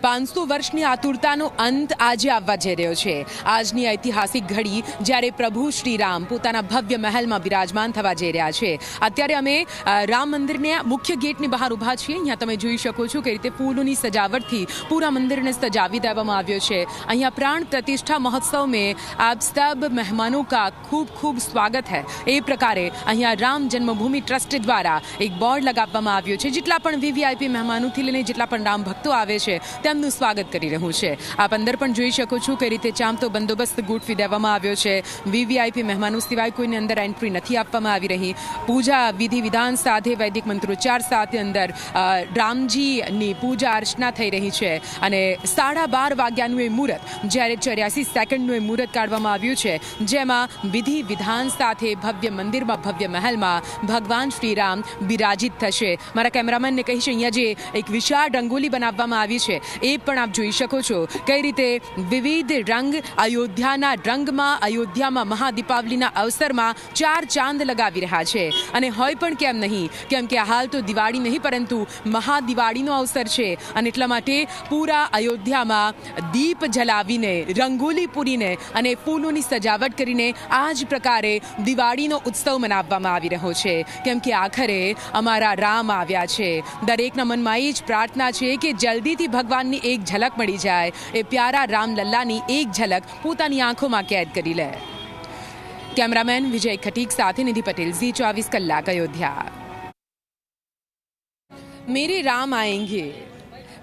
500 વર્ષની આતુરતાનો અંત આજે આવવા જઈ રહ્યો છે। આજની ઐતિહાસિક ઘડી જ્યારે પ્રભુ શ્રી રામ પોતાના ભવ્ય મહેલમાં બિરાજમાન થવા જઈ રહ્યા છે। અત્યારે અમે રામ મંદિરના મુખ્ય ગેટની બહાર ઊભા છીએ। અહીંયા તમે જોઈ શકો છો કે રીતે ફૂલોની સજાવટથી પૂરા મંદિરને સજાવી દેવામાં આવ્યો છે। અહીંયા प्राण प्रतिष्ठा महोत्सव में आप सब मेहमानों का खूब खूब स्वागत है। એ પ્રકારે અહીંયા રામ જન્મભૂમિ ટ્રસ્ટ દ્વારા એક બોર્ડ લગાવવામાં આવ્યો છે। જેટલા પણ વીવીઆઈપી મહેમાનોથી લઈને જેટલા પણ રામ ભક્તો આવે છે તેમનું સ્વાગત કરી રહ્યું છે। આપ અંદર પણ જોઈ શકો છો કે રીતે ચાંપતો બંદોબસ્ત ગોઠવી દેવામાં આવ્યો છે। વીવીઆઈપી મહેમાનો સિવાય કોઈને અંદર એન્ટ્રી નથી આપવામાં આવી રહી। પૂજા વિધિ વિધાન સાથે વૈદિક મંત્રોચ્ચાર સાથે અંદર રામજીની પૂજા અર્ચના થઈ રહી છે અને 12:30 વાગ્યાનું એ મુહૂર્ત જ્યારે 84 સેકન્ડનું એ મુહૂર્ત કાઢવામાં આવ્યું છે, જેમાં વિધિ વિધાન સાથે ભવ્ય મંદિરમાં ભવ્ય મહેલમાં ભગવાન શ્રી રામ બિરાજિત થશે। મારા કેમેરામેનને કહીશ અહીંયા જે એક વિશાળ રંગોલી બનાવવામાં આવી છે એ પણ આપ જોઈ શકો છો કઈ રીતે વિવિધ રંગ અયોધ્યાના રંગમાં અયોધ્યામાં મહાદીપાવલીના અવસરમાં 4 ચાંદ લગાવી રહ્યા છે। અને હોય પણ કેમ નહીં, કેમ કે હાલ તો દિવાળી નહીં પરંતુ મહાદિવાળીનો અવસર છે અને એટલા માટે પૂરા અયોધ્યામાં દીપ જલાવીને રંગોલી પૂરીને અને ફૂલોની સજાવટ કરીને આ જ પ્રકારે દિવાળીનો ઉત્સવ મનાવવામાં આવી રહ્યો છે। કેમ કે આખરે અમારા રામ આવ્યા છે। દરેકના મનમાં એ જ પ્રાર્થના છે કે જલ્દીથી ભગવાનની એક ઝલક મળી જાય, એ પ્યારા રામલલ્લાની એક ઝલક પોતાની આંખોમાં કેદ કરી લે। કેમેરામેન વિજય ખટીક સાથે નિધિ પટેલ, ઝી 24 કલાક, અયોધ્યા। મેરે રામ આએંગે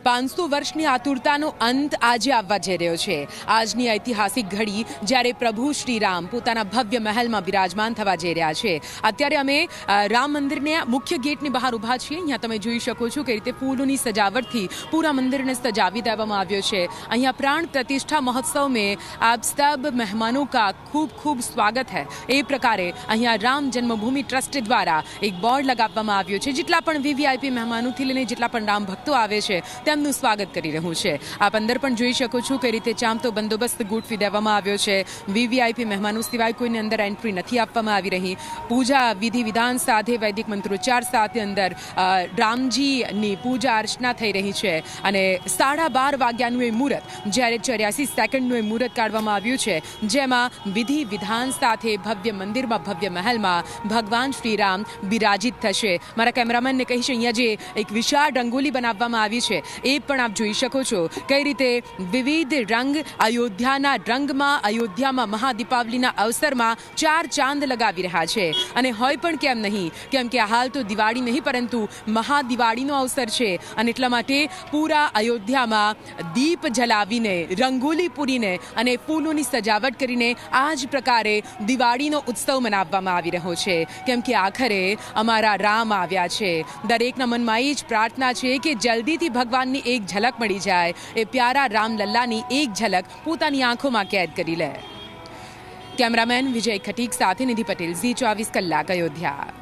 500 વર્ષની આતુરતાનો અંત આજે આવવા જઈ રહ્યો છે। આજની ઐતિહાસિક ઘડી જ્યારે પ્રભુ શ્રી રામ પોતાના ભવ્ય મહેલમાં બિરાજમાન થવા જઈ રહ્યા છે। અત્યારે અમે રામ મંદિરના મુખ્ય ગેટની બહાર ઊભા છીએ। અહીંયા તમે જોઈ શકો છો કે રીતે ફૂલોની સજાવટથી પૂરા મંદિરને સજાવી દેવામાં આવ્યો છે। અહીંયા प्राण प्रतिष्ठा महोत्सव में आप सब मेहमानों का खूब खूब स्वागत है। એ પ્રકારે અહીંયા રામ જન્મભૂમિ ટ્રસ્ટ દ્વારા એક બોર્ડ લગાવવામાં આવ્યો છે। જેટલા પણ વીવીઆઈપી મહેમાનોથી લઈને જેટલા પણ રામ ભક્તો આવે છે તેમનું સ્વાગત કરી રહ્યું છે। આપ અંદર પણ જોઈ શકો છો કે રીતે ચાંપતો બંદોબસ્ત ગોઠવી દેવામાં આવ્યો છે। વીવીઆઈપી મહેમાનો સિવાય કોઈને અંદર એન્ટ્રી નથી આપવામાં આવી રહી। પૂજા વિધિ વિધાન સાથે વૈદિક મંત્રોચ્ચાર સાથે અંદર રામજીની પૂજા અર્ચના થઈ રહી છે અને 12:30 વાગ્યાનું એ મુહૂર્ત જ્યારે 84 સેકન્ડનું એ મુહૂર્ત કાઢવામાં આવ્યું છે, જેમાં વિધિ વિધાન સાથે ભવ્ય મંદિરમાં ભવ્ય મહેલમાં ભગવાન શ્રી રામ બિરાજિત થશે। મારા કેમેરામેનને કહીશ અહીંયા જે એક વિશાળ રંગોલી બનાવવામાં આવી છે એ પણ આપ જોઈ શકો છો કઈ રીતે વિવિધ રંગ અયોધ્યાના રંગમાં અયોધ્યામાં મહાદીપાવલીના અવસરમાં 4 ચાંદ લગાવી રહ્યા છે। અને હોય પણ કેમ નહીં, કેમ કે હાલ તો દિવાળી નહીં પરંતુ મહાદિવાળીનો અવસર છે અને એટલા માટે પૂરા અયોધ્યામાં દીપ જલાવીને રંગોલી પૂરીને અને ફૂલોની સજાવટ કરીને આ જ પ્રકારે દિવાળીનો ઉત્સવ મનાવવામાં આવી રહ્યો છે। કેમ કે આખરે અમારા રામ આવ્યા છે। દરેકના મનમાં એ જ પ્રાર્થના છે કે જલ્દીથી ભગવાનની એક ઝલક મળી જાય, એ પ્યારા રામલલ્લાની એક ઝલક પોતાની આંખોમાં કેદ કરી લે। કેમેરામેન વિજય ખટીક સાથે નિધિ પટેલ, ઝી 24 કલાક, અયોધ્યા।